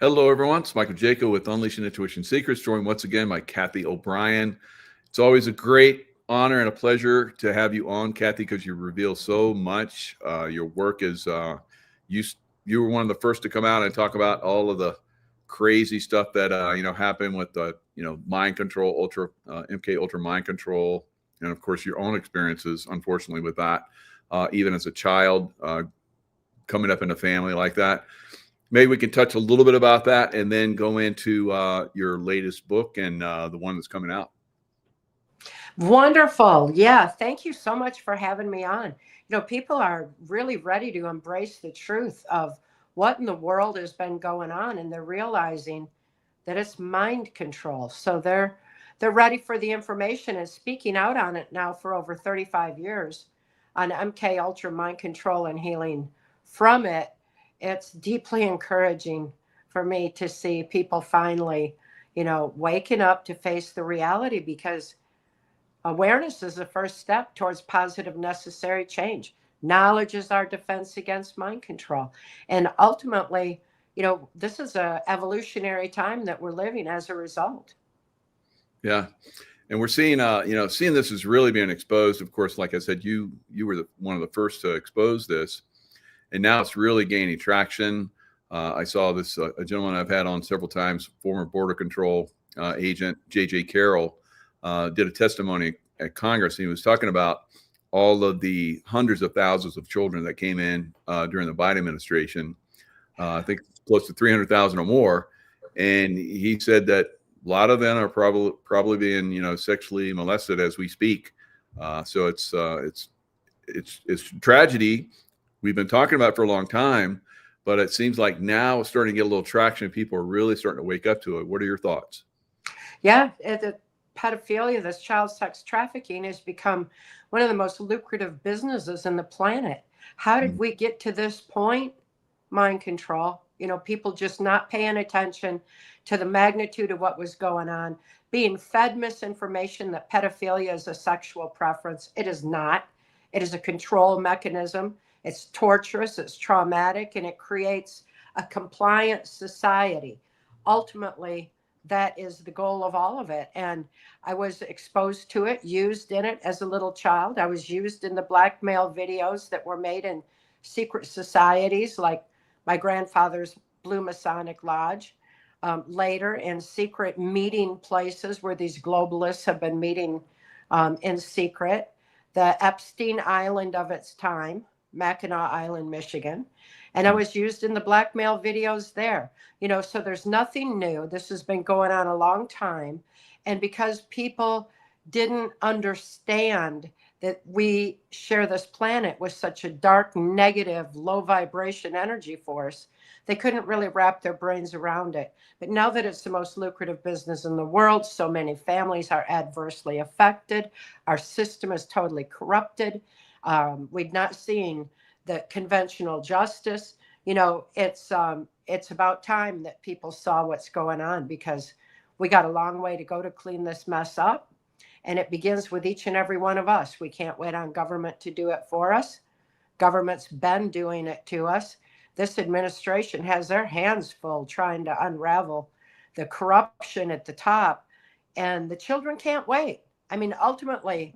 Hello, everyone. It's Michael Jaco with Unleashing Intuition Secrets, joined once again by Cathy O'Brien. It's always a great honor and a pleasure to have you on, Cathy, because you reveal so much. Your work is you. You were one of the first to come out and talk about all of the crazy stuff that happened with mind control, ultra MK Ultra mind control, and of course your own experiences, unfortunately, with that, even as a child, coming up in a family like that. Maybe we can touch a little bit about that and then go into your latest book and the one that's coming out. Wonderful. Yeah. Thank you so much for having me on. People are really ready to embrace the truth of what in the world has been going on, and they're realizing that it's mind control. So they're ready for the information and speaking out on it now for over 35 years on MK Ultra mind control and healing from it. It's deeply encouraging for me to see people finally, waking up to face the reality, because awareness is the first step towards positive, necessary change. Knowledge is our defense against mind control. And ultimately, this is a evolutionary time that we're living as a result. Yeah. And we're seeing, seeing this is really being exposed. Of course, like I said, you were one of the first to expose this, and now it's really gaining traction. I saw this a gentleman I've had on several times, former Border Control agent J.J. Carroll, did a testimony at Congress, and he was talking about all of the hundreds of thousands of children that came in during the Biden administration. I think close to 300,000 or more, and he said that a lot of them are probably being sexually molested as we speak. So it's tragedy we've been talking about for a long time, but it seems like now it's starting to get a little traction. People are really starting to wake up to it. What are your thoughts? Yeah, the pedophilia, this child sex trafficking, has become one of the most lucrative businesses in the planet. How did we get to this point? Mind control. People just not paying attention to the magnitude of what was going on, being fed misinformation that pedophilia is a sexual preference. It is not. It is a control mechanism. It's torturous, it's traumatic, and it creates a compliant society. Ultimately, that is the goal of all of it. And I was exposed to it, used in it as a little child. I was used in the blackmail videos that were made in secret societies like my grandfather's Blue Masonic Lodge, later in secret meeting places where these globalists have been meeting in secret. The Epstein Island of its time, Mackinac Island, Michigan. And I was used in the blackmail videos there. So there's nothing new. This has been going on a long time. And because people didn't understand that we share this planet with such a dark, negative, low vibration energy force, they couldn't really wrap their brains around it. But now that it's the most lucrative business in the world, so many families are adversely affected. Our system is totally corrupted. We're not seeing the conventional justice. It's about time that people saw what's going on, because we got a long way to go to clean this mess up. And it begins with each and every one of us. We can't wait on government to do it for us. Government's been doing it to us. This administration has their hands full trying to unravel the corruption at the top, and the children can't wait. I mean, ultimately,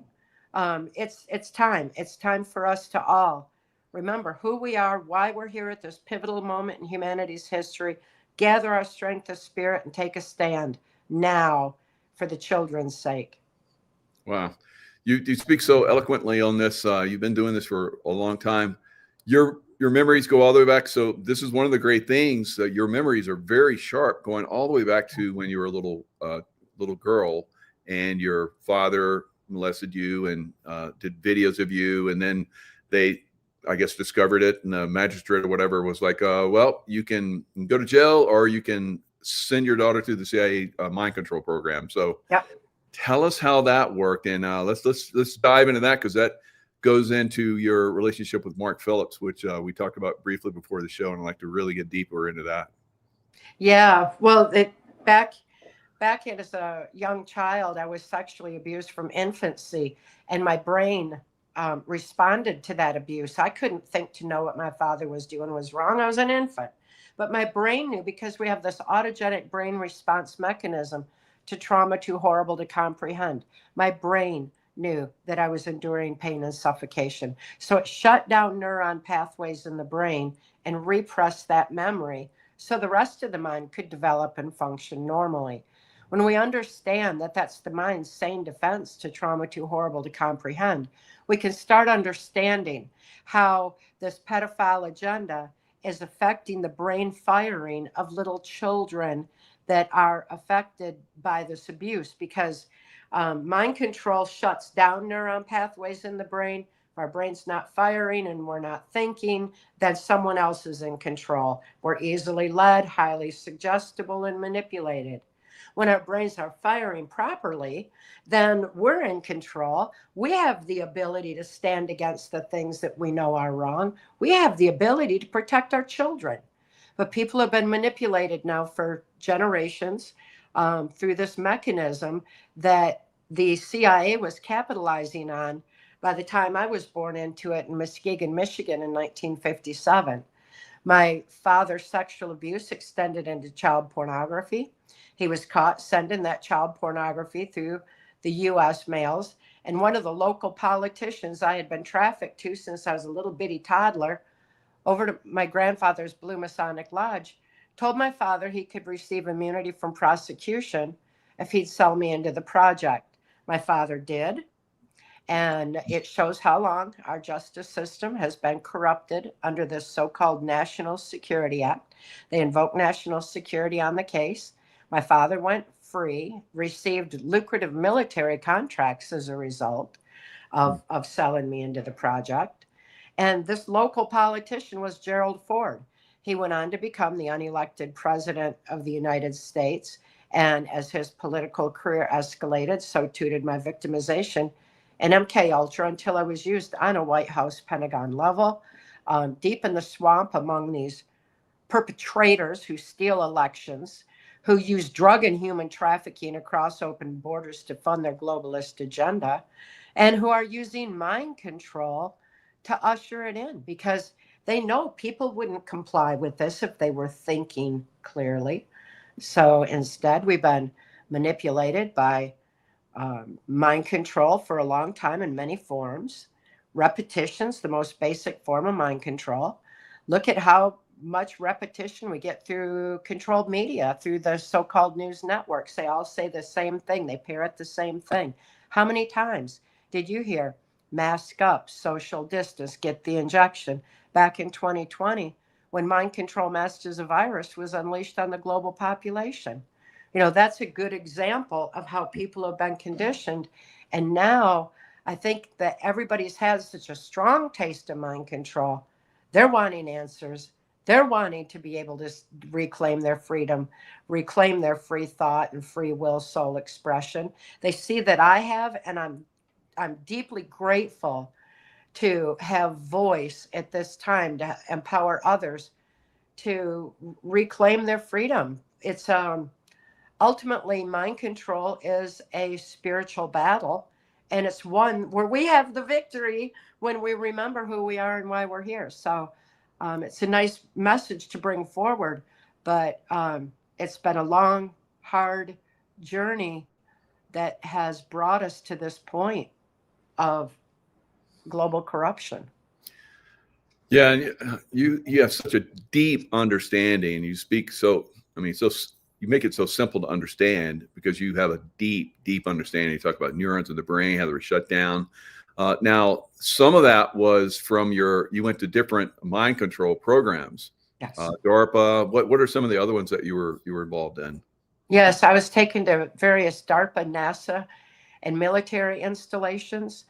it's time. It's time for us to all remember who we are, why we're here at this pivotal moment in humanity's history, gather our strength of spirit, and take a stand now for the children's sake. Wow. You speak so eloquently on this. You've been doing this for a long time. Your memories go all the way back. So this is one of the great things, that your memories are very sharp, going all the way back to when you were a little girl, and your father molested you and did videos of you, and then they, I guess, discovered it, and the magistrate or whatever was like, well, you can go to jail, or you can send your daughter to the CIA mind control program. So Yep. tell us how that worked, and let's dive into that, because that goes into your relationship with Mark Phillips, which we talked about briefly before the show, and I'd like to really get deeper into that. Yeah. Well, back as a young child, I was sexually abused from infancy, and my brain responded to that abuse. I couldn't think to know what my father was doing was wrong. I was an infant. But my brain knew, because we have this autogenic brain response mechanism to trauma too horrible to comprehend. My brain knew that I was enduring pain and suffocation. So it shut down neuron pathways in the brain and repressed that memory so the rest of the mind could develop and function normally. When we understand that that's the mind's sane defense to trauma too horrible to comprehend, we can start understanding how this pedophile agenda is affecting the brain firing of little children that are affected by this abuse, because mind control shuts down neuron pathways in the brain. If our brain's not firing and we're not thinking, then someone else is in control. We're easily led, highly suggestible, and manipulated. When our brains are firing properly, then we're in control. We have the ability to stand against the things that we know are wrong. We have the ability to protect our children. But people have been manipulated now for generations through this mechanism that the CIA was capitalizing on by the time I was born into it in Muskegon, Michigan in 1957. My father's sexual abuse extended into child pornography. He was caught sending that child pornography through the U.S. mails. And one of the local politicians I had been trafficked to since I was a little bitty toddler, over to my grandfather's Blue Masonic Lodge, told my father he could receive immunity from prosecution if he'd sell me into the project. My father did. And it shows how long our justice system has been corrupted under this so-called National Security Act. They invoked national security on the case. My father went free, received lucrative military contracts as a result of selling me into the project. And this local politician was Gerald Ford. He went on to become the unelected president of the United States. And as his political career escalated, so too did my victimization and MK Ultra, until I was used on a White House Pentagon level, deep in the swamp among these perpetrators who steal elections, who use drug and human trafficking across open borders to fund their globalist agenda, and who are using mind control to usher it in, because they know people wouldn't comply with this if they were thinking clearly. So instead, we've been manipulated by mind control for a long time in many forms. Repetition's the most basic form of mind control. Look at how much repetition we get through controlled media, through the so-called news networks. They all say the same thing. They parrot the same thing. How many times did you hear mask up, social distance, get the injection back in 2020 when mind control masked as a virus was unleashed on the global population? You know, that's a good example of how people have been conditioned. And now I think that everybody's had such a strong taste of mind control. They're wanting answers. They're wanting to be able to reclaim their freedom, reclaim their free thought and free will soul expression. They see that I have, and I'm deeply grateful to have voice at this time to empower others to reclaim their freedom. It's ultimately, mind control is a spiritual battle, and it's one where we have the victory when we remember who we are and why we're here. So it's a nice message to bring forward, but it's been a long, hard journey that has brought us to this point of global corruption. Yeah, and you have such a deep understanding. You speak so, I mean, so you make it so simple to understand because you have a deep, deep understanding. You talk about neurons in the brain, how they're shut down. Now, some of that was from you went to different mind control programs. Yes. DARPA. What are some of the other ones that you were involved in? Yes, I was taken to various DARPA, NASA, and military installations.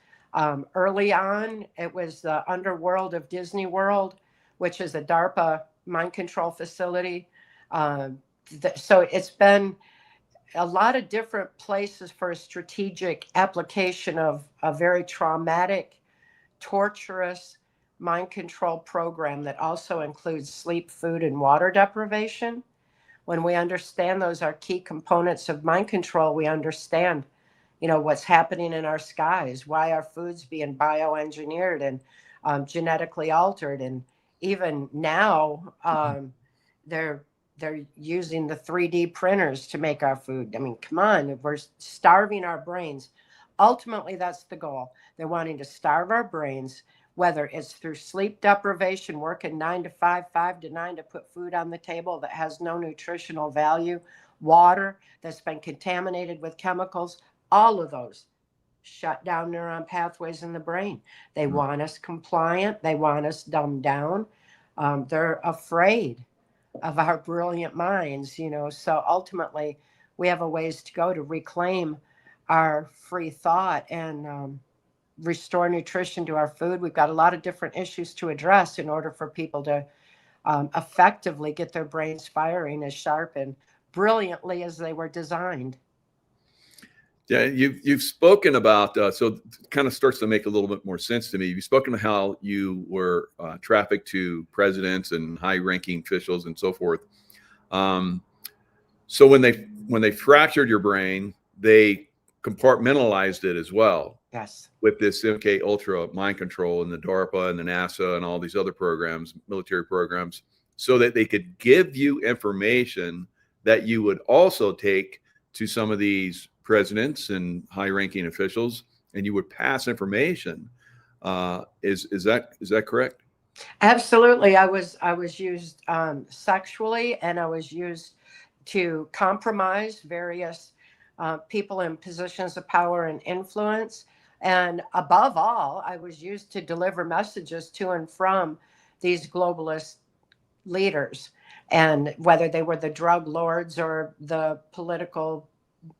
Early on, it was the underworld of Disney World, which is a DARPA mind control facility. So it's been a lot of different places for a strategic application of a very traumatic, torturous mind control program that also includes sleep, food, and water deprivation. When we understand those are key components of mind control, we understand, you know, what's happening in our skies, why our food's being bioengineered and genetically altered. And even now, they're using the 3D printers to make our food. I mean, come on, we're starving our brains. Ultimately, that's the goal. They're wanting to starve our brains, whether it's through sleep deprivation, working 9 to 5, 5 to 9 to put food on the table that has no nutritional value, water that's been contaminated with chemicals, all of those shut down neuron pathways in the brain. They want us compliant. They want us dumbed down. They're afraid of our brilliant minds, you know. So ultimately, we have a ways to go to reclaim our free thought and restore nutrition to our food. We've got a lot of different issues to address in order for people to effectively get their brains firing as sharp and brilliantly as they were designed. Yeah, you've spoken about, so it kind of starts to make a little bit more sense to me. You've spoken about how you were trafficked to presidents and high-ranking officials and so forth. So when they fractured your brain, they compartmentalized it as well. Yes. With this MK Ultra mind control and the DARPA and the NASA and all these other programs, military programs, so that they could give you information that you would also take to some of these presidents and high-ranking officials, and you would pass information. Is that correct? Absolutely. I was used sexually, and I was used to compromise various people in positions of power and influence. And above all, I was used to deliver messages to and from these globalist leaders, and whether they were the drug lords or the political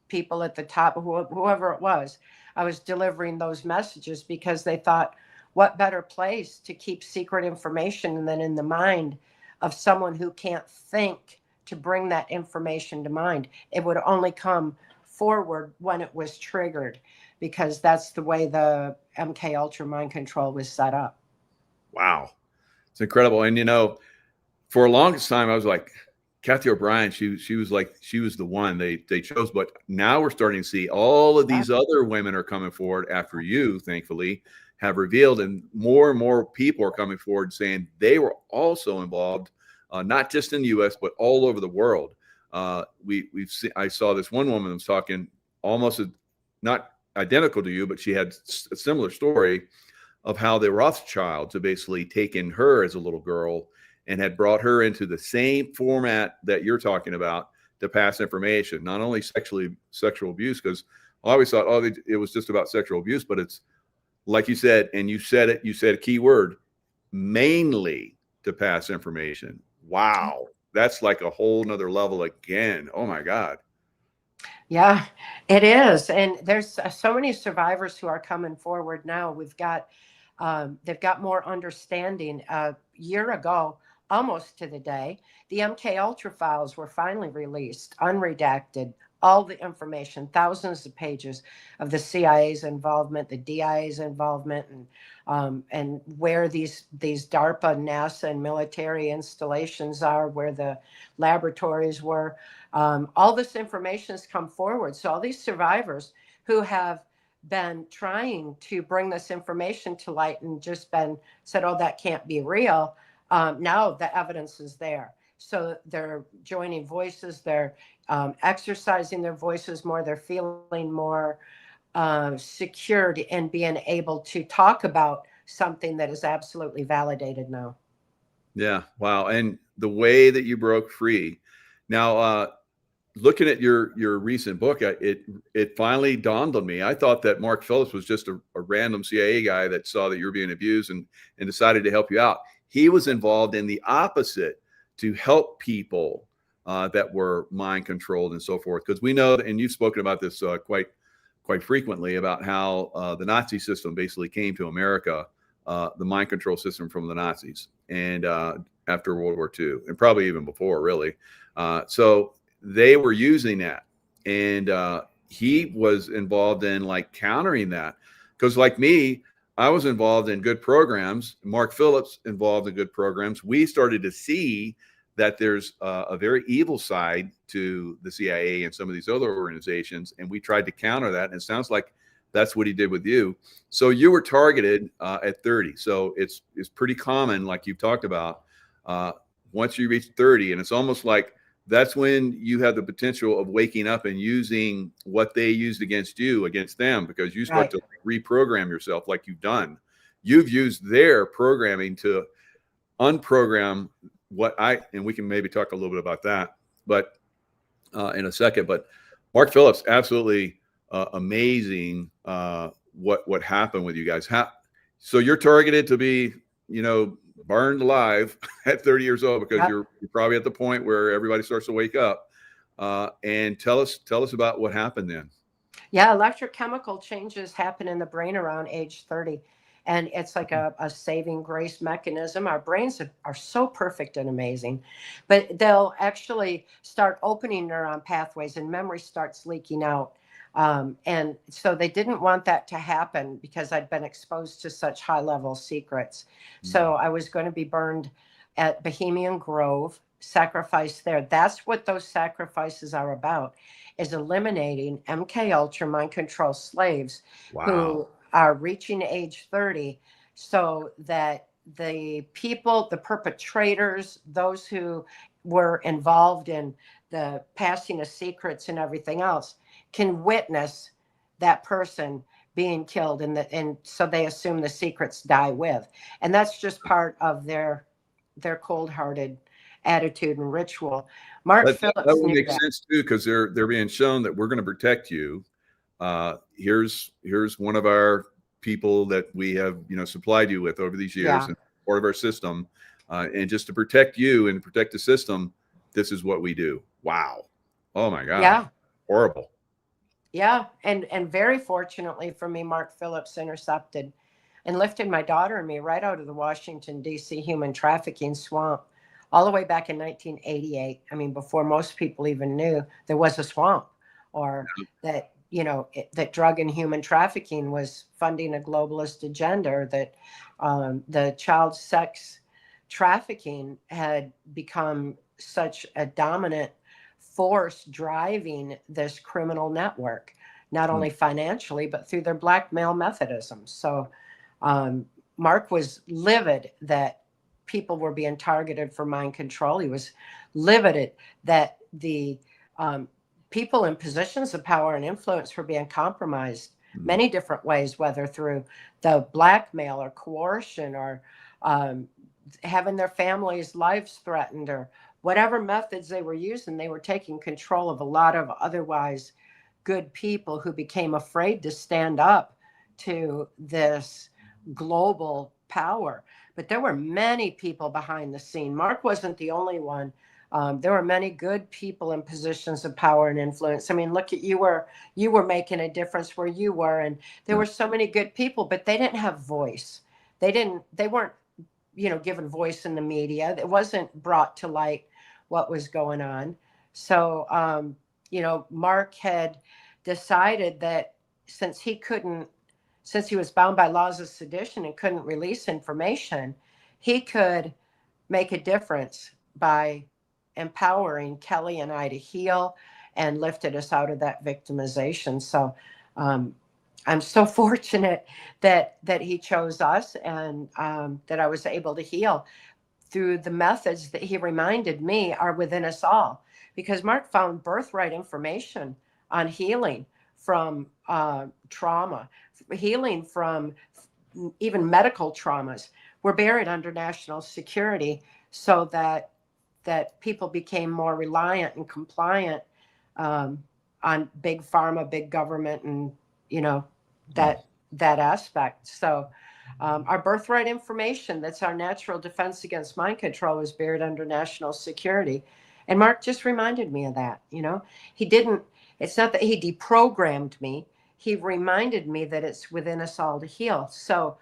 people at the top, whoever it was, I was delivering those messages because they thought, what better place to keep secret information than in the mind of someone who can't think to bring that information to mind? It would only come forward when it was triggered, because that's the way the MK Ultra mind control was set up. Wow, it's incredible. And you know, for a longest time, I was like, Cathy O'Brien, she was the one they chose. But now we're starting to see all of these other women are coming forward after you, thankfully, have revealed, and more people are coming forward saying they were also involved, not just in the U.S. but all over the world. We've seen. I saw this one woman that was talking almost not identical to you, but she had a similar story of how the Rothschilds had basically taken her as a little girl and had brought her into the same format that you're talking about to pass information, not only sexual abuse, because I always thought, oh, it was just about sexual abuse, but it's like you said, and you said a key word, mainly to pass information. Wow. That's like a whole nother level again. Oh my God. Yeah, it is. And there's so many survivors who are coming forward now. They've got more understanding. A year ago, almost to the day, the MK Ultra files were finally released, unredacted, all the information, thousands of pages of the CIA's involvement, the DIA's involvement, and where these DARPA, NASA, and military installations are, where the laboratories were. All this information has come forward. So all these survivors who have been trying to bring this information to light and just been said, oh, that can't be real. Now the evidence is there. So they're joining voices, they're exercising their voices more, they're feeling more secured in being able to talk about something that is absolutely validated now. Yeah. Wow. And the way that you broke free. Now, looking at your recent book, it finally dawned on me. I thought that Mark Phillips was just a random CIA guy that saw that you were being abused and decided to help you out. He was involved in the opposite, to help people that were mind controlled and so forth. Because we know, and you've spoken about this quite frequently, about how the Nazi system basically came to America, the mind control system from the Nazis, and after World War II, and probably even before, really. So they were using that, and he was involved in like countering that, because like me, I was involved in good programs. Mark Phillips involved in good programs. We started to see that there's a very evil side to the CIA and some of these other organizations, and we tried to counter that. And it sounds like that's what he did with you. So you were targeted at 30. So it's pretty common, like you've talked about, once you reach 30, and it's almost like that's when you have the potential of waking up and using what they used against you, against them, because you start to reprogram yourself like you've done. You've used their programming to unprogram and we can maybe talk a little bit about that, but in a second. But Mark Phillips, absolutely amazing what happened with you guys. So you're targeted to be, burned alive at 30 years old, because you're probably at the point where everybody starts to wake up. And tell us about what happened then. Yeah, electrochemical changes happen in the brain around age 30. And it's like a saving grace mechanism. Our brains are so perfect and amazing, but they'll actually start opening neuron pathways and memory starts leaking out. And so they didn't want that to happen because I'd been exposed to such high level secrets. So I was going to be burned at Bohemian Grove, sacrificed there. That's what those sacrifices are about, is eliminating MK Ultra mind control slaves who are reaching age 30, so that the people, the perpetrators, those who were involved in the passing of secrets and everything else, can witness that person being killed, and so they assume the secrets die with. And that's just part of their cold-hearted attitude and ritual. Phillips that would knew make that. sense too, because they're being shown that we're going to protect you. Here's one of our people that we have supplied you with over these years, and part of our system, and just to protect you and protect the system, this is what we do. Wow. Oh my God. Horrible. Yeah. And very fortunately for me, Mark Phillips intercepted and lifted my daughter and me right out of the Washington, D.C. human trafficking swamp all the way back in 1988. I mean, before most people even knew there was a swamp, or that, that drug and human trafficking was funding a globalist agenda, or that the child sex trafficking had become such a dominant force driving this criminal network, not only financially, but through their blackmail methodism. So Mark was livid that people were being targeted for mind control. He was livid that the people in positions of power and influence were being compromised many different ways, whether through the blackmail or coercion, or having their families' lives threatened, or whatever methods they were using. They were taking control of a lot of otherwise good people who became afraid to stand up to this global power. But there were many people behind the scene. Mark wasn't the only one. There were many good people in positions of power and influence. I mean, look at you were making a difference where you were, and there were so many good people, but they didn't have voice. They weren't, given voice in the media. It wasn't brought to light what was going on. So, Mark had decided that since he was bound by laws of sedition and couldn't release information, he could make a difference by empowering Kelly and I to heal and lifted us out of that victimization. So I'm so fortunate that he chose us, and that I was able to heal through the methods that he reminded me are within us all. Because Mark found birthright information on healing from trauma, healing from even medical traumas were buried under national security, so that people became more reliant and compliant on big pharma, big government, and that aspect. So our birthright information, that's our natural defense against mind control, was buried under national security. And Mark just reminded me of that. It's not that he deprogrammed me. He reminded me that it's within us all to heal. So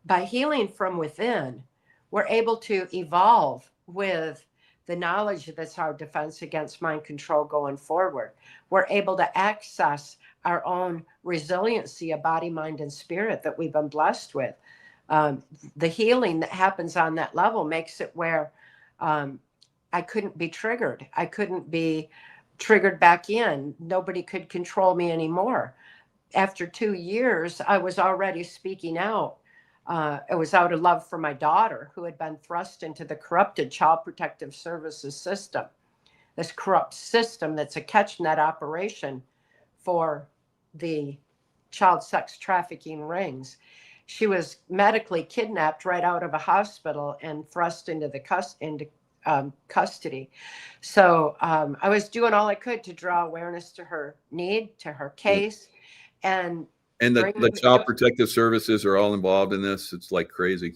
by healing from within, we're able to evolve with the knowledge that's our defense against mind control going forward. We're able to access our own resiliency of body, mind, and spirit that we've been blessed with. The healing that happens on that level makes it where I couldn't be triggered. I couldn't be triggered back in. Nobody could control me anymore. After 2 years, I was already speaking out It was out of love for my daughter, who had been thrust into the corrupted Child Protective Services system, this corrupt system that's a catch net operation for the child sex trafficking rings. She was medically kidnapped right out of a hospital and thrust into custody. So I was doing all I could to draw awareness to her need, to her case, and the Child Protective Services are all involved in this. It's like crazy.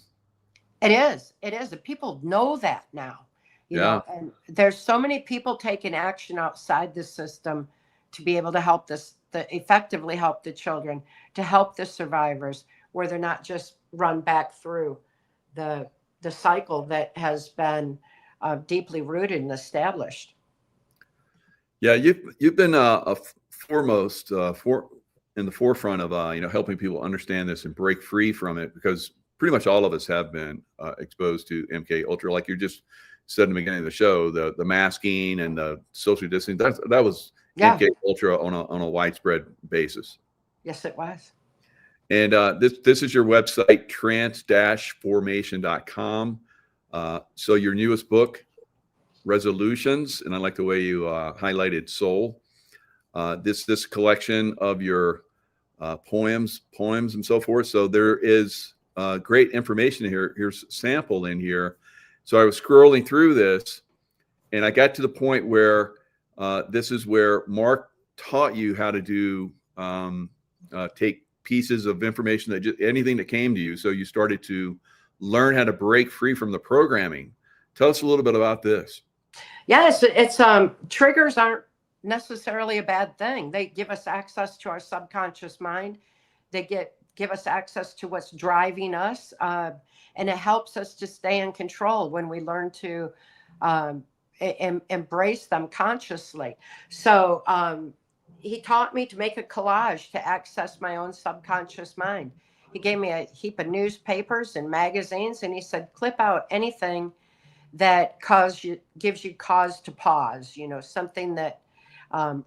It is. And people know that now, you know, and there's so many people taking action outside the system to be able to help effectively help the children, to help the survivors, where they're not just run back through the cycle that has been deeply rooted and established. Yeah, you've been foremost in the forefront of helping people understand this and break free from it, because pretty much all of us have been exposed to MK Ultra, like you just said in the beginning of the show, the masking and the social distancing. That was MK Ultra on a widespread basis. Yes, it was. And this is your website, trans-formation.com. So your newest book, Resolutions, and I like the way you highlighted soul. This collection of your poems and so forth. So there is great information here. Here's a sample in here. So I was scrolling through this, and I got to the point where this is where Mark taught you how to do take pieces of information, that anything that came to you. So you started to learn how to break free from the programming. Tell us a little bit about this. Yes, it's triggers aren't necessarily a bad thing. They give us access to our subconscious mind. They give us access to what's driving us, and it helps us to stay in control when we learn to embrace them consciously. So he taught me to make a collage to access my own subconscious mind. He gave me a heap of newspapers and magazines, and he said, clip out anything that gives you cause to pause, something that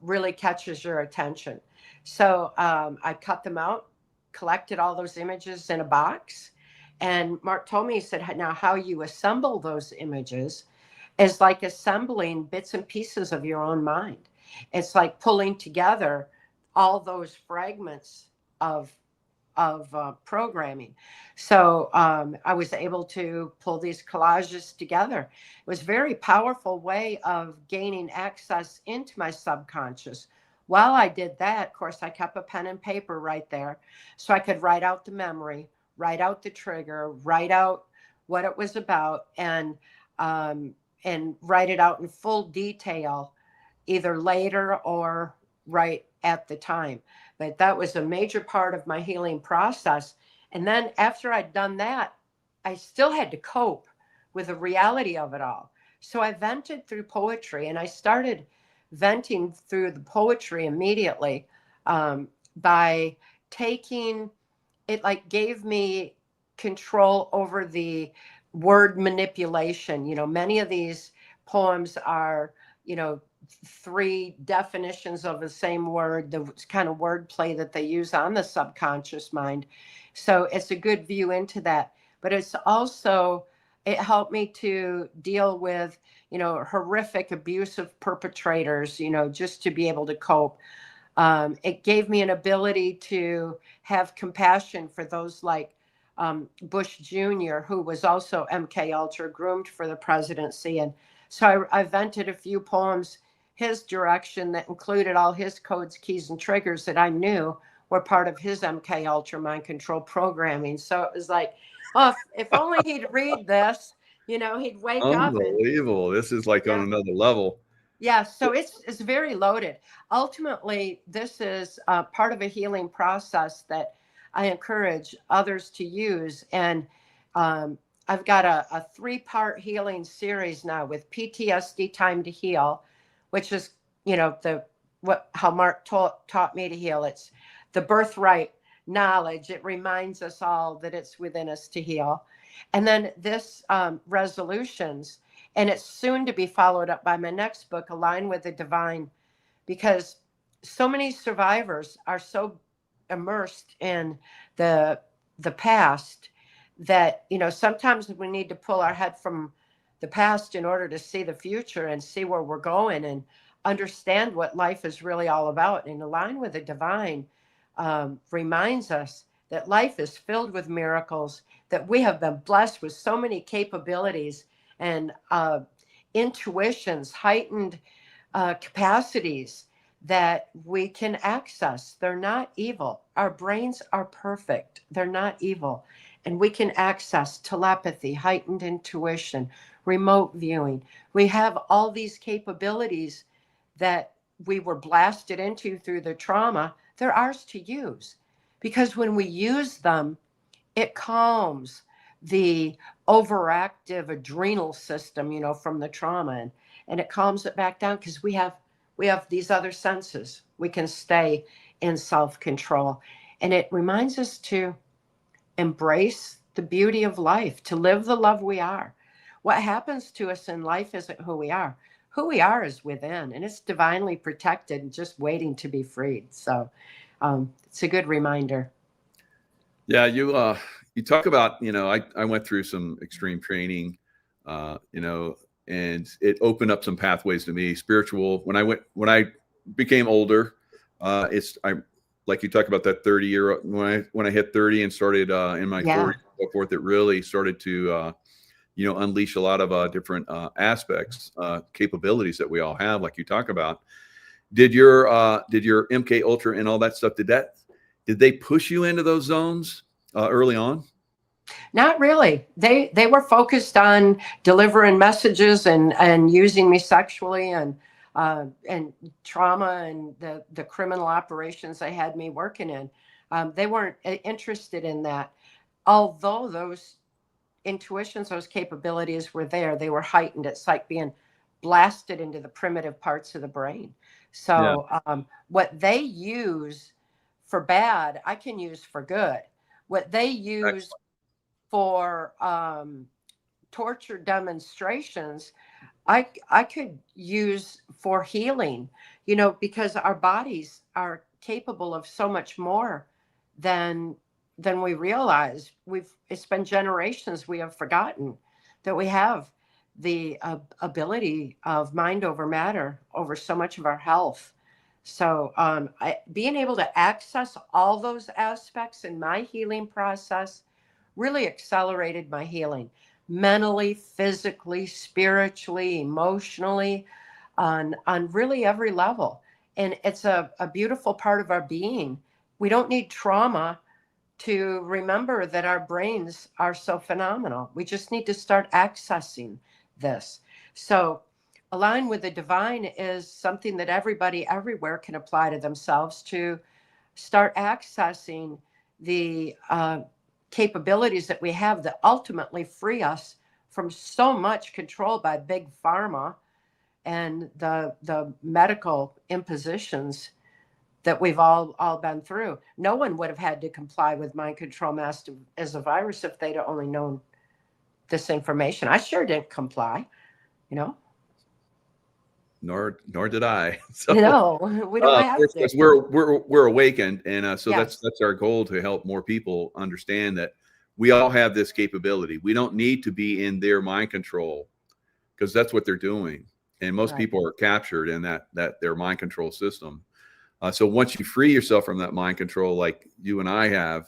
really catches your attention. So I cut them out, collected all those images in a box. And Mark told me, he said, now how you assemble those images is like assembling bits and pieces of your own mind. It's like pulling together all those fragments of programming. So I was able to pull these collages together. It was a very powerful way of gaining access into my subconscious. While I did that, of course, I kept a pen and paper right there so I could write out the memory, write out the trigger, write out what it was about, and write it out in full detail, either later or right at the time. But that was a major part of my healing process. And then after I'd done that, I still had to cope with the reality of it all. So I vented through poetry, and I started venting through the poetry immediately by taking it, like gave me control over the word manipulation. Many of these poems are, 3 definitions of the same word, the kind of wordplay that they use on the subconscious mind. So it's a good view into that. But it helped me to deal with, horrific abusive perpetrators, just to be able to cope. It gave me an ability to have compassion for those like Bush Jr., who was also MK Ultra, groomed for the presidency. And so I vented a few poems his direction that included all his codes, keys, and triggers that I knew were part of his MK Ultra mind control programming. So it was like, oh, if only he'd read this, he'd wake up. Unbelievable. This is like on another level. Yeah, so it's very loaded. Ultimately, this is part of a healing process that I encourage others to use. And I've got a 3-part healing series now with PTSD Time to Heal, which is, how Mark taught me to heal. It's the birthright knowledge. It reminds us all that it's within us to heal. And then this resolutions, and it's soon to be followed up by my next book, Align with the Divine, because so many survivors are so immersed in the past that, sometimes we need to pull our head from the past in order to see the future and see where we're going and understand what life is really all about. And align with the divine reminds us that life is filled with miracles, that we have been blessed with so many capabilities and intuitions, heightened capacities that we can access. They're not evil. Our brains are perfect. They're not evil. And we can access telepathy, heightened intuition, remote viewing. We have all these capabilities that we were blasted into through the trauma. They're ours to use, because when we use them, it calms the overactive adrenal system, from the trauma, and it calms it back down, because we have these other senses. We can stay in self-control. And it reminds us to embrace the beauty of life, to live the love we are. What happens to us in life isn't who we are. Who we are is within, and it's divinely protected and just waiting to be freed. So it's a good reminder. Yeah, you talk about, I went through some extreme training, and it opened up some pathways to me, spiritual. When I became older, like you talk about that 30-year, when I hit 30 and started in my 40s and so forth, it really started to unleash a lot of different aspects, capabilities that we all have, like you talk about. Did your MK Ultra and all that stuff, did they push you into those zones early on? Not really. They were focused on delivering messages and using me sexually and trauma and the criminal operations they had me working in. They weren't interested in that. Although those intuitions, those capabilities were there, they were heightened. It's like being blasted into the primitive parts of the brain. So what they use for bad, I can use for good. What they use for torture demonstrations, I could use for healing, because our bodies are capable of so much more than we realize. It's been generations we have forgotten that we have the ability of mind over matter over so much of our health. So being able to access all those aspects in my healing process really accelerated my healing, mentally, physically, spiritually, emotionally, on really every level. And it's a beautiful part of our being. We don't need trauma to remember that our brains are so phenomenal. We just need to start accessing this. So align with the divine is something that everybody everywhere can apply to themselves, to start accessing the capabilities that we have that ultimately free us from so much control by big pharma and the medical impositions that we've all been through. No one would have had to comply with mind control master as a virus if they'd only known this information. I sure didn't comply, Nor did I. So, no, we don't have to. Because we're awakened, and so Yes. that's our goal, to help more people understand that we all have this capability. We don't need to be in their mind control, because that's what they're doing, and most people are captured in that their mind control system. So once you free yourself from that mind control, like you and I have,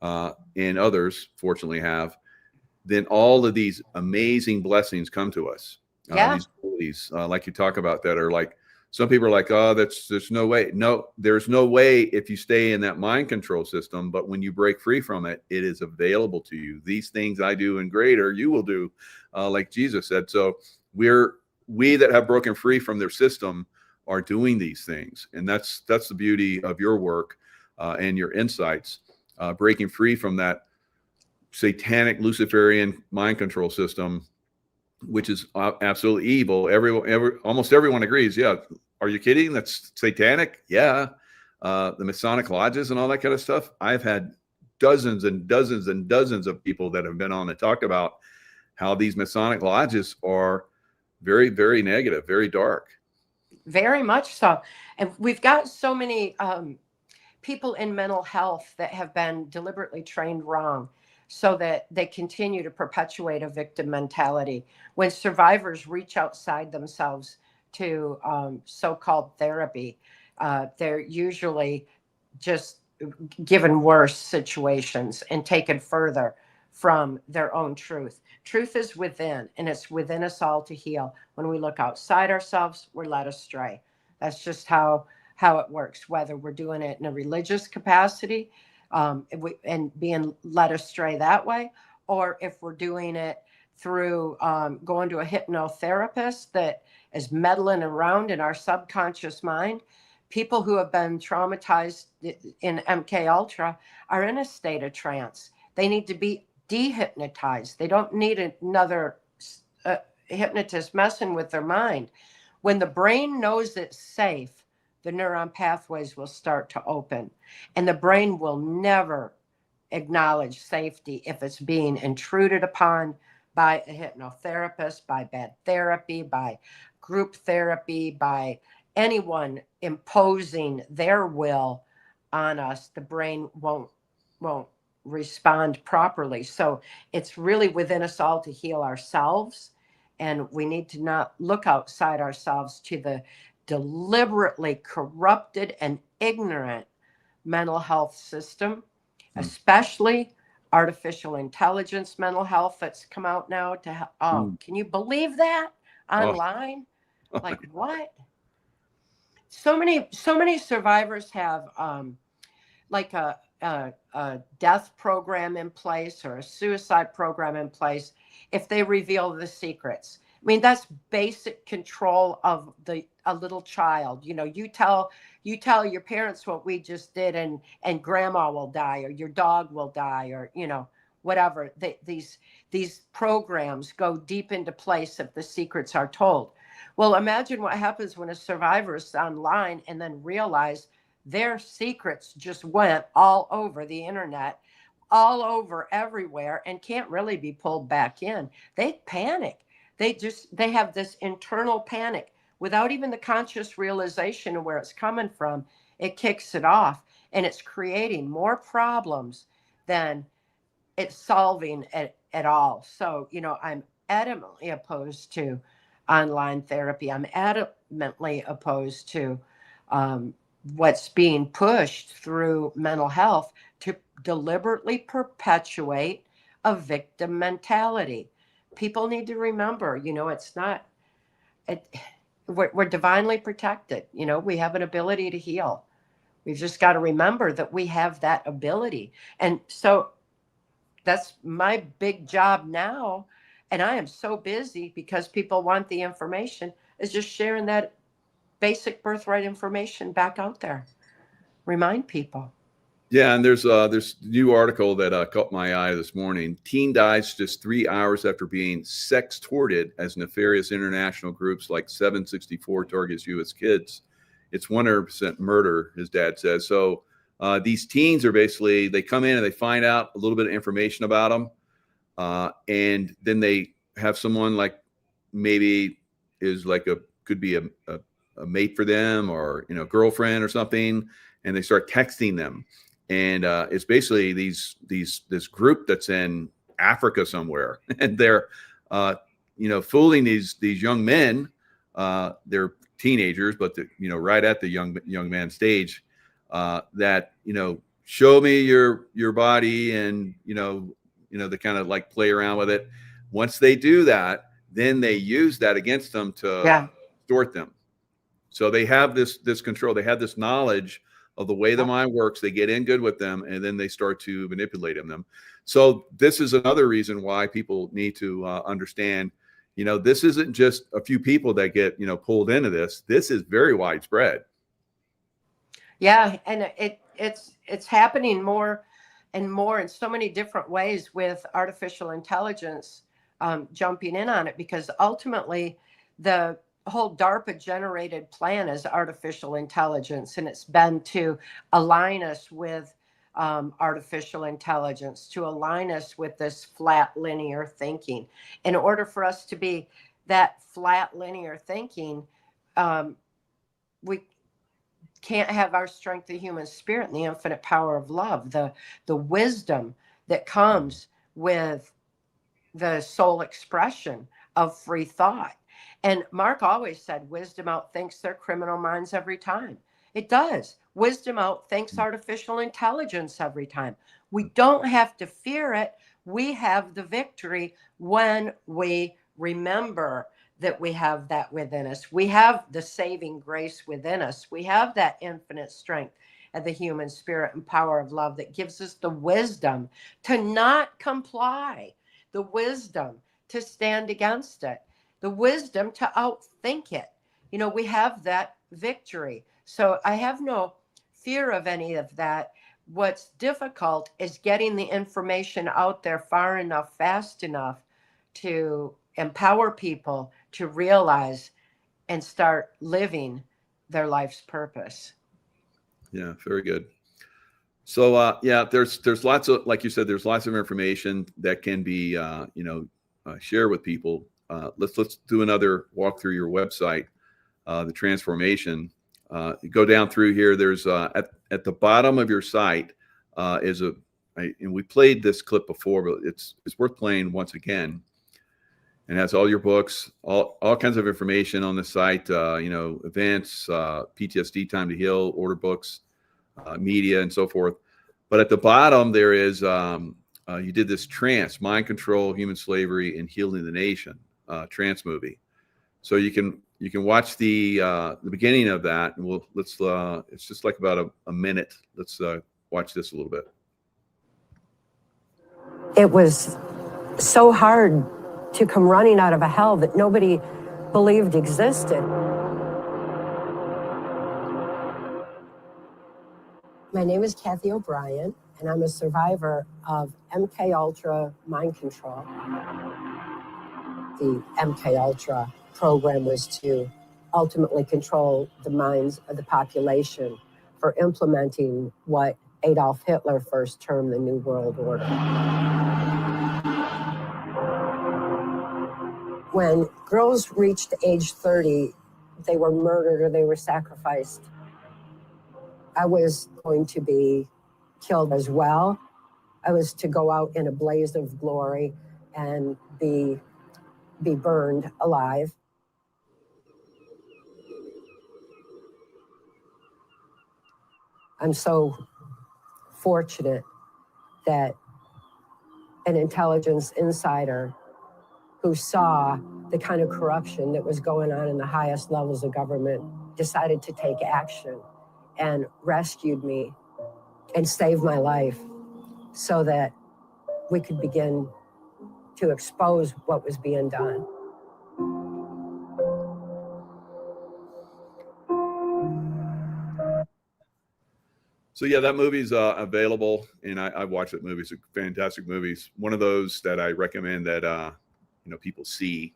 and others fortunately have, then all of these amazing blessings come to us. These abilities, like you talk about, that are like, some people are like, oh, there's no way. No, there's no way if you stay in that mind control system. But when you break free from it, it is available to you. These things I do and greater you will do, like Jesus said. So we that have broken free from their system are doing these things. And that's the beauty of your work and your insights, breaking free from that satanic Luciferian mind control system, which is absolutely evil. Almost everyone agrees. Yeah. Are you kidding? That's satanic. Yeah. The Masonic lodges and all that kind of stuff. I've had dozens and dozens and dozens of people that have been on and talked about how these Masonic lodges are very, very negative, very dark. Very much so. And we've got so many people in mental health that have been deliberately trained wrong. so that they continue to perpetuate a victim mentality. When survivors reach outside themselves to so-called therapy, they're usually just given worse situations and taken further from their own truth. Truth is within, and it's within us all to heal. When we look outside ourselves, we're led astray. That's just how it works, whether we're doing it in a religious capacity, and being led astray that way, or if we're doing it through going to a hypnotherapist that is meddling around in our subconscious mind. People who have been traumatized in MK Ultra are in a state of trance. They need to be dehypnotized. They don't need another hypnotist messing with their mind. When the brain knows it's safe, the neuron pathways will start to open, and the brain will never acknowledge safety if it's being intruded upon by a hypnotherapist, by bad therapy, by group therapy, by anyone imposing their will on us. The brain won't respond properly. So it's really within us all to heal ourselves, and we need to not look outside ourselves to the deliberately corrupted and ignorant mental health system, especially artificial intelligence mental health that's come out now to can you believe that online? Like what? So many survivors have like a death program in place or a suicide program in place if they reveal the secrets. I mean, that's basic control of a little child. You know, you tell your parents what we just did, and grandma will die, or your dog will die, or whatever. These programs go deep into place if the secrets are told. Well, imagine what happens when a survivor is online and then realize their secrets just went all over the internet, all over everywhere, and can't really be pulled back in. They panic. They have this internal panic without even the conscious realization of where it's coming from. It kicks it off, and it's creating more problems than it's solving at all. So, I'm adamantly opposed to online therapy. I'm adamantly opposed to what's being pushed through mental health to deliberately perpetuate a victim mentality. People need to remember, it's not, we're divinely protected. We have an ability to heal. We've just got to remember that we have that ability. And so that's my big job now. And I am so busy because people want the information, is just sharing that basic birthright information back out there. Remind people. Yeah, and there's a new article that caught my eye this morning. Teen dies just 3 hours after being sex-torted as nefarious international groups like 764 targets U.S. kids. It's 100% murder, his dad says. So these teens are basically, they come in and they find out a little bit of information about them, and then they have someone like maybe is like could be a mate for them, or girlfriend or something, and they start texting them. And it's basically this group that's in Africa somewhere, and they're fooling these young men. They're teenagers, but right at the young man stage. That show me your body, and they kind of like play around with it. Once they do that, then they use that against them to extort them. So they have this control. They have this knowledge of the way the mind works. They get in good with them, and then they start to manipulate them. So this is another reason why people need to understand, this isn't just a few people that get, pulled into this. This is very widespread. Yeah. And it's happening more and more in so many different ways with artificial intelligence jumping in on it, because ultimately the whole DARPA generated plan is artificial intelligence, and it's been to align us with artificial intelligence, to align us with this flat linear thinking. In order for us to be that flat linear thinking, we can't have our strength of human spirit and the infinite power of love, the wisdom that comes with the soul expression of free thought. And Mark always said, wisdom outthinks their criminal minds every time. It does. Wisdom outthinks artificial intelligence every time. We don't have to fear it. We have the victory when we remember that we have that within us. We have the saving grace within us. We have that infinite strength of the human spirit and power of love that gives us the wisdom to not comply, the wisdom to stand against it, the wisdom to outthink it. You know, we have that victory. So I have no fear of any of that. What's difficult is getting the information out there far enough, fast enough to empower people to realize and start living their life's purpose. Yeah, very good. So yeah, there's lots of, like you said, there's lots of information that can be share with people. Let's do another walk through your website, the transformation. You go down through here. There's at the bottom of your site is and we played this clip before, but it's worth playing once again. And has all your books, all kinds of information on the site. Events, PTSD Time to Heal, order books, media, and so forth. But at the bottom there is you did this trance, mind control, human slavery, and healing the nation trance movie. So you can watch the beginning of that, and it's just like about a minute. Let's watch this a little bit. It was so hard to come running out of a hell that nobody believed existed. My name is Cathy O'Brien, and I'm a survivor of MK Ultra mind control. The MK Ultra program was to ultimately control the minds of the population for implementing what Adolf Hitler first termed the New World Order. When girls reached age 30, they were murdered or they were sacrificed. I was going to be killed as well. I was to go out in a blaze of glory and be burned alive. I'm so fortunate that an intelligence insider who saw the kind of corruption that was going on in the highest levels of government decided to take action and rescued me and saved my life so that we could begin to expose what was being done. So yeah, that movie's available, and I watched that movie. It's a fantastic movie. It's one of those that I recommend that people see.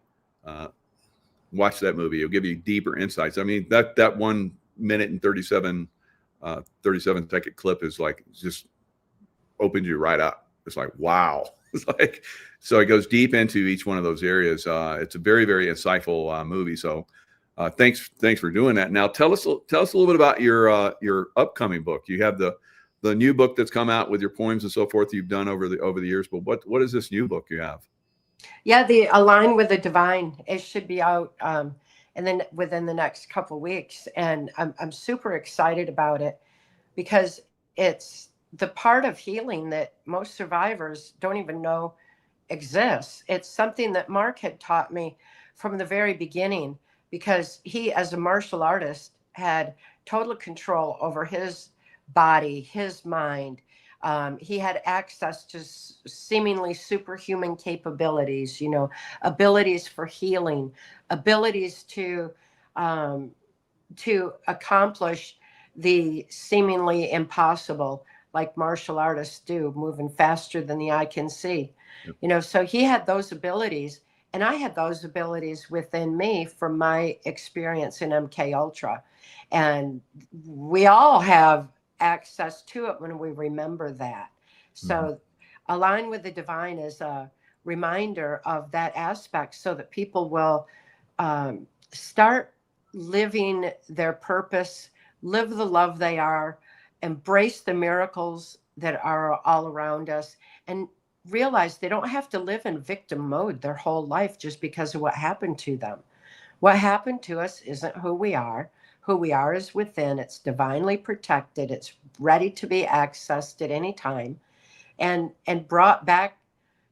Watch that movie; it'll give you deeper insights. I mean, that 1 minute and 37 second clip is like just opens you right up. It's like wow. It's like so it goes deep into each one of those areas. It's a very, very insightful movie. So. Thanks for doing that. Now tell us a little bit about your upcoming book. You have the new book that's come out with your poems and so forth you've done over the years. But what is this new book you have? Yeah, the Align with the Divine. It should be out and then within the next couple of weeks, and I'm super excited about it because it's the part of healing that most survivors don't even know exists. It's something that Mark had taught me from the very beginning, because he, as a martial artist, had total control over his body, his mind. He had access to seemingly superhuman capabilities, abilities for healing, abilities to accomplish the seemingly impossible, like martial artists do, moving faster than the eye can see. Yep. So he had those abilities. And I had those abilities within me from my experience in MK Ultra. And we all have access to it when we remember that. So Align with the Divine is a reminder of that aspect so that people will start living their purpose, live the love they are, embrace the miracles that are all around us, and realize they don't have to live in victim mode their whole life just because of what happened to them. What happened to us isn't who we are. Who we are is within. It's divinely protected. It's ready to be accessed at any time and brought back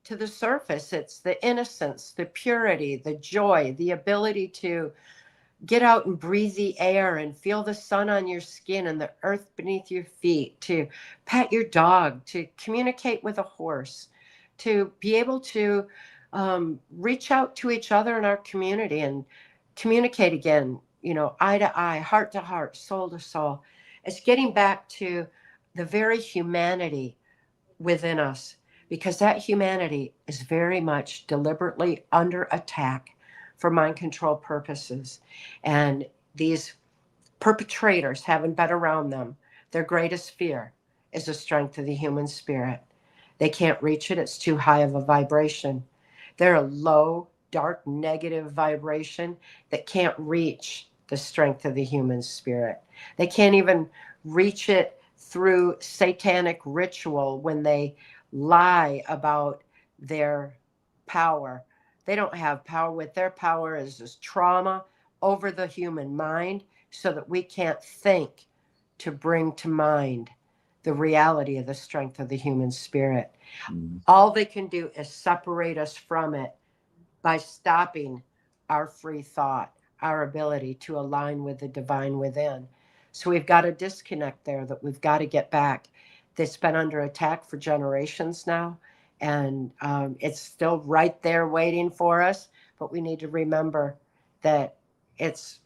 to the surface. It's the innocence, the purity, the joy, the ability to get out and breathe the air and feel the sun on your skin and the earth beneath your feet, to pet your dog, to communicate with a horse, to be able to reach out to each other in our community and communicate again, eye to eye, heart to heart, soul to soul. It's getting back to the very humanity within us, because that humanity is very much deliberately under attack for mind control purposes. And these perpetrators haven't been around them. Their greatest fear is the strength of the human spirit. They can't reach it. It's too high of a vibration. They're a low, dark, negative vibration that can't reach the strength of the human spirit. They can't even reach it through satanic ritual when they lie about their power. They don't have power. With their power is this trauma over the human mind so that we can't think to bring to mind the reality of the strength of the human spirit. All they can do is separate us from it by stopping our free thought, our ability to align with the divine within. So we've got a disconnect there that we've got to get back. That's been under attack for generations now. And it's still right there waiting for us. But we need to remember that this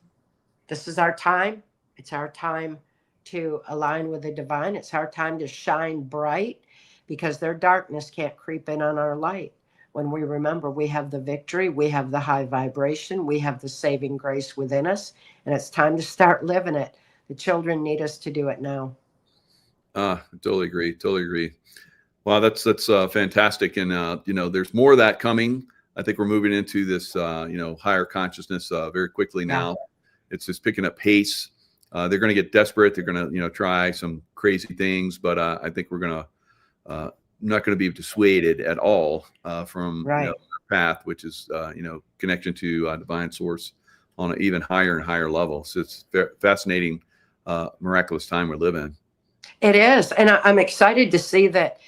is our time. It's our time to align with the divine. It's our time to shine bright, because their darkness can't creep in on our light. When we remember we have the victory, we have the high vibration, we have the saving grace within us, and it's time to start living it. The children need us to do it now. Totally agree. Totally agree. Wow, that's fantastic. And there's more of that coming. I think we're moving into this higher consciousness very quickly now. Yeah. It's just picking up pace. They're going to get desperate. They're going to try some crazy things, but I think we're going to not going to be dissuaded at all from right. Our path, which is connection to divine source on an even higher and higher level. So it's fascinating, miraculous time we live in. It is, and I'm excited to see that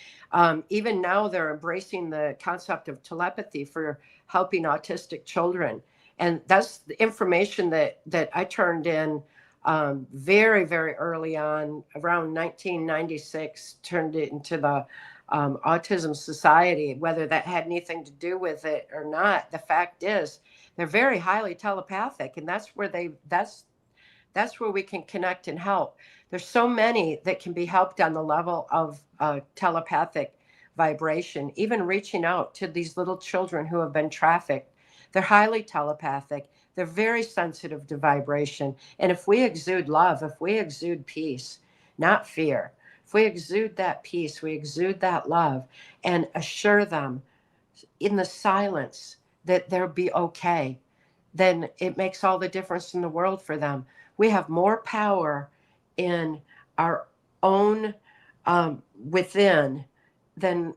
even now they're embracing the concept of telepathy for helping autistic children, and that's the information that I turned in very, very early on, around 1996. Turned it into the Autism Society. Whether that had anything to do with it or not, the fact is they're very highly telepathic, and that's where we can connect and help. There's so many that can be helped on the level of telepathic vibration, even reaching out to these little children who have been trafficked. They're highly telepathic. They're very sensitive to vibration. And if we exude love, if we exude peace, not fear, if we exude that peace, we exude that love and assure them in the silence that they'll be okay, then it makes all the difference in the world for them. We have more power in our own within than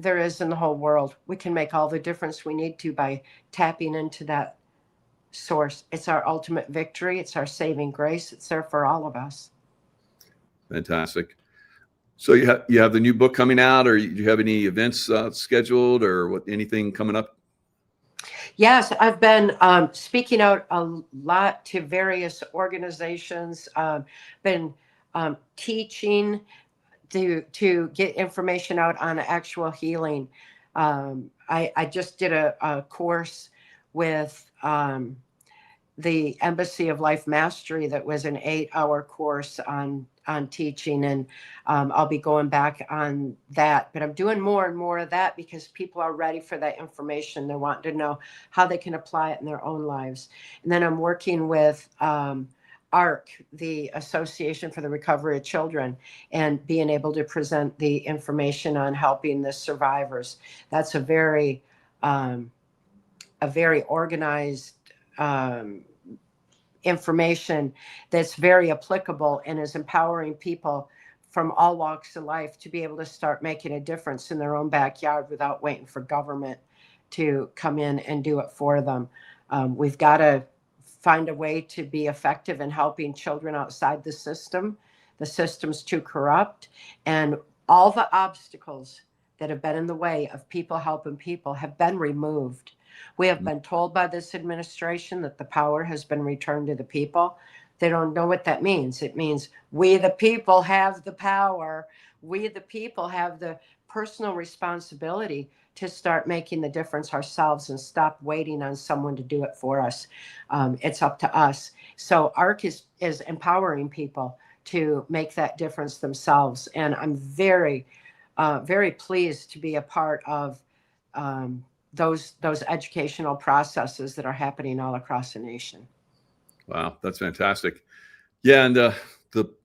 there is in the whole world. We can make all the difference we need to by tapping into that source. It's our ultimate victory. It's our saving grace. It's there for all of us. Fantastic. So you have the new book coming out, or do you have any events scheduled, or anything coming up? Yes, I've been speaking out a lot to various organizations, been teaching to get information out on actual healing. I just did a course with the Embassy of Life Mastery that was an 8-hour course on teaching, and I'll be going back on that. But I'm doing more and more of that because people are ready for that information. They're wanting to know how they can apply it in their own lives. And then I'm working with ARC, the Association for the Recovery of Children, and being able to present the information on helping the survivors. That's a very organized information that's very applicable and is empowering people from all walks of life to be able to start making a difference in their own backyard without waiting for government to come in and do it for them. We've got to find a way to be effective in helping children outside the system. The system's too corrupt, and all the obstacles that have been in the way of people helping people have been removed. We have been told by this administration that the power has been returned to the people. They don't know what that means. It means we, the people, have the power. We, the people, have the personal responsibility to start making the difference ourselves and stop waiting on someone to do it for us. It's up to us. So ARC is empowering people to make that difference themselves. And I'm very, very pleased to be a part of those educational processes that are happening all across the nation. Wow, that's fantastic. Yeah, and the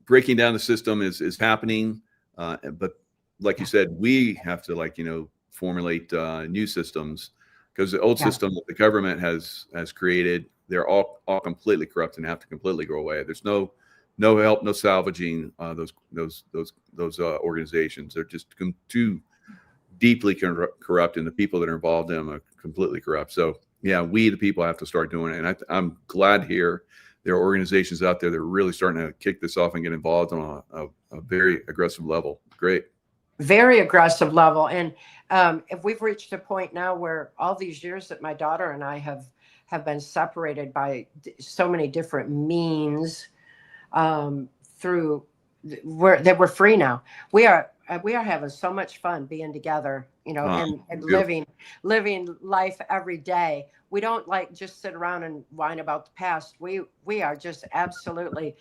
breaking down the system is happening, but like you said, we have to formulate new systems, because the old system that the government has created, they're all completely corrupt and have to completely go away. There's no help, no salvaging those organizations. They're just too deeply corrupt, and the people that are involved in them are completely corrupt. So yeah, we the people have to start doing it. And I'm glad to hear there are organizations out there that are really starting to kick this off and get involved on a very aggressive level. Great. Very aggressive level. And if we've reached a point now where all these years that my daughter and I have been separated by so many different means, through that we're free now. We are having so much fun being together, and living life every day. We don't just sit around and whine about the past. We are just absolutely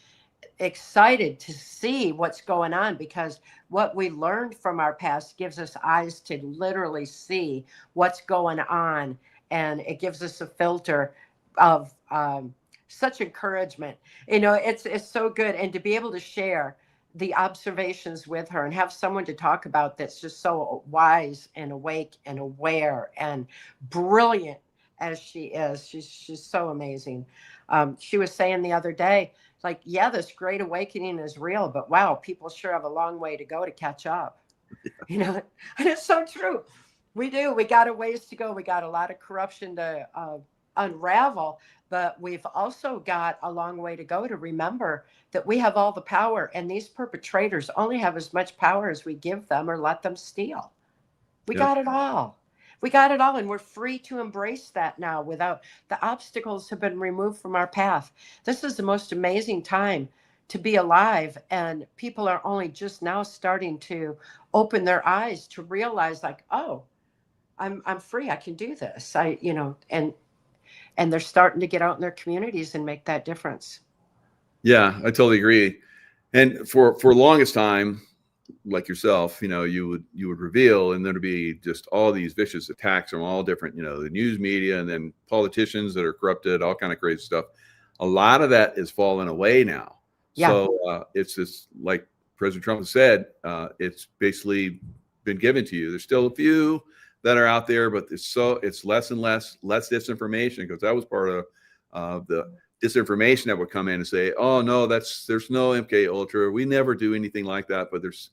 excited to see what's going on, because what we learned from our past gives us eyes to literally see what's going on, and it gives us a filter of such encouragement. It's so good, and to be able to share the observations with her and have someone to talk about that's just so wise and awake and aware and brilliant as she is. She's so amazing. She was saying the other day, this great awakening is real, but wow, people sure have a long way to go to catch up. And it's so true. We do. We got a ways to go. We got a lot of corruption to unravel, but we've also got a long way to go to remember that we have all the power, and these perpetrators only have as much power as we give them or let them steal. We got it all. We got it all, and we're free to embrace that now. Without the obstacles have been removed from our path. This is the most amazing time to be alive, and people are only just now starting to open their eyes to realize, oh, I'm free. I can do this. And they're starting to get out in their communities and make that difference. Yeah, I totally agree. And for longest time, like yourself, you would reveal, and there'd be just all these vicious attacks from all different, the news media, and then politicians that are corrupted, all kind of crazy stuff. A lot of that is falling away now. Yeah. So it's just like President Trump has said, it's basically been given to you. There's still a few that are out there, but it's less and less disinformation, because that was part of the disinformation that would come in and say, oh no, there's no MK Ultra. We never do anything like that. But there's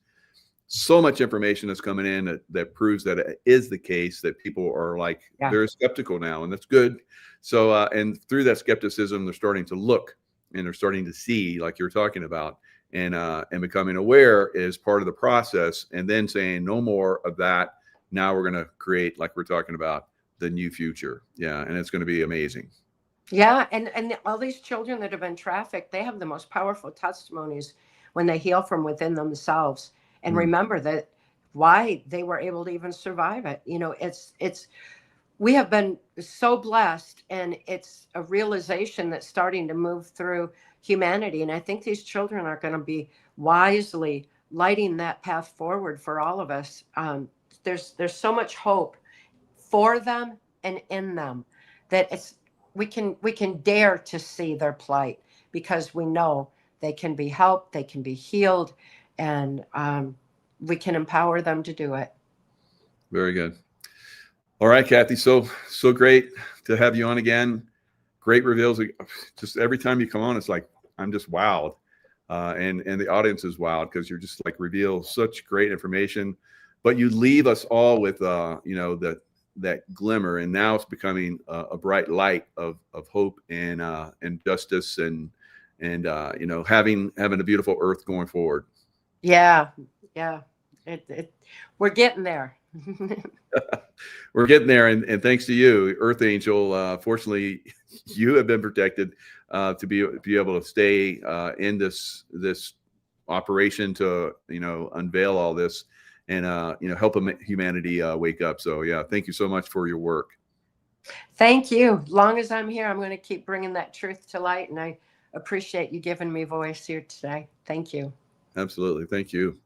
so much information that's coming in that proves that it is the case, that people are they're skeptical now, and that's good. So and through that skepticism, they're starting to look, and they're starting to see, like you're talking about, and becoming aware is part of the process, and then saying no more of that. Now we're going to create, like we're talking about, the new future. Yeah. And it's going to be amazing. Yeah. And all these children that have been trafficked, they have the most powerful testimonies when they heal from within themselves and remember that why they were able to even survive it. We have been so blessed, and it's a realization that's starting to move through humanity. And I think these children are going to be wisely lighting that path forward for all of us. There's so much hope for them and in them that we can dare to see their plight, because we know they can be helped, they can be healed, and we can empower them to do it. Very good. All right, Cathy. So great to have you on again. Great reveals. Just every time you come on, it's like I'm just wowed. and the audience is wild because you're just like reveal such great information, but you leave us all with you know, that glimmer, and now it's becoming a bright light of hope and justice and you know, having a beautiful earth going forward. Yeah, we're getting there. We're getting there, and thanks to you, Earth Angel. Fortunately, you have been protected to be able to stay in this operation to, you know, unveil all this and you know, help humanity wake up. So yeah, thank you so much for your work. Thank you. Long as I'm here, I'm going to keep bringing that truth to light, and I appreciate you giving me voice here today. Thank you. Absolutely, thank you.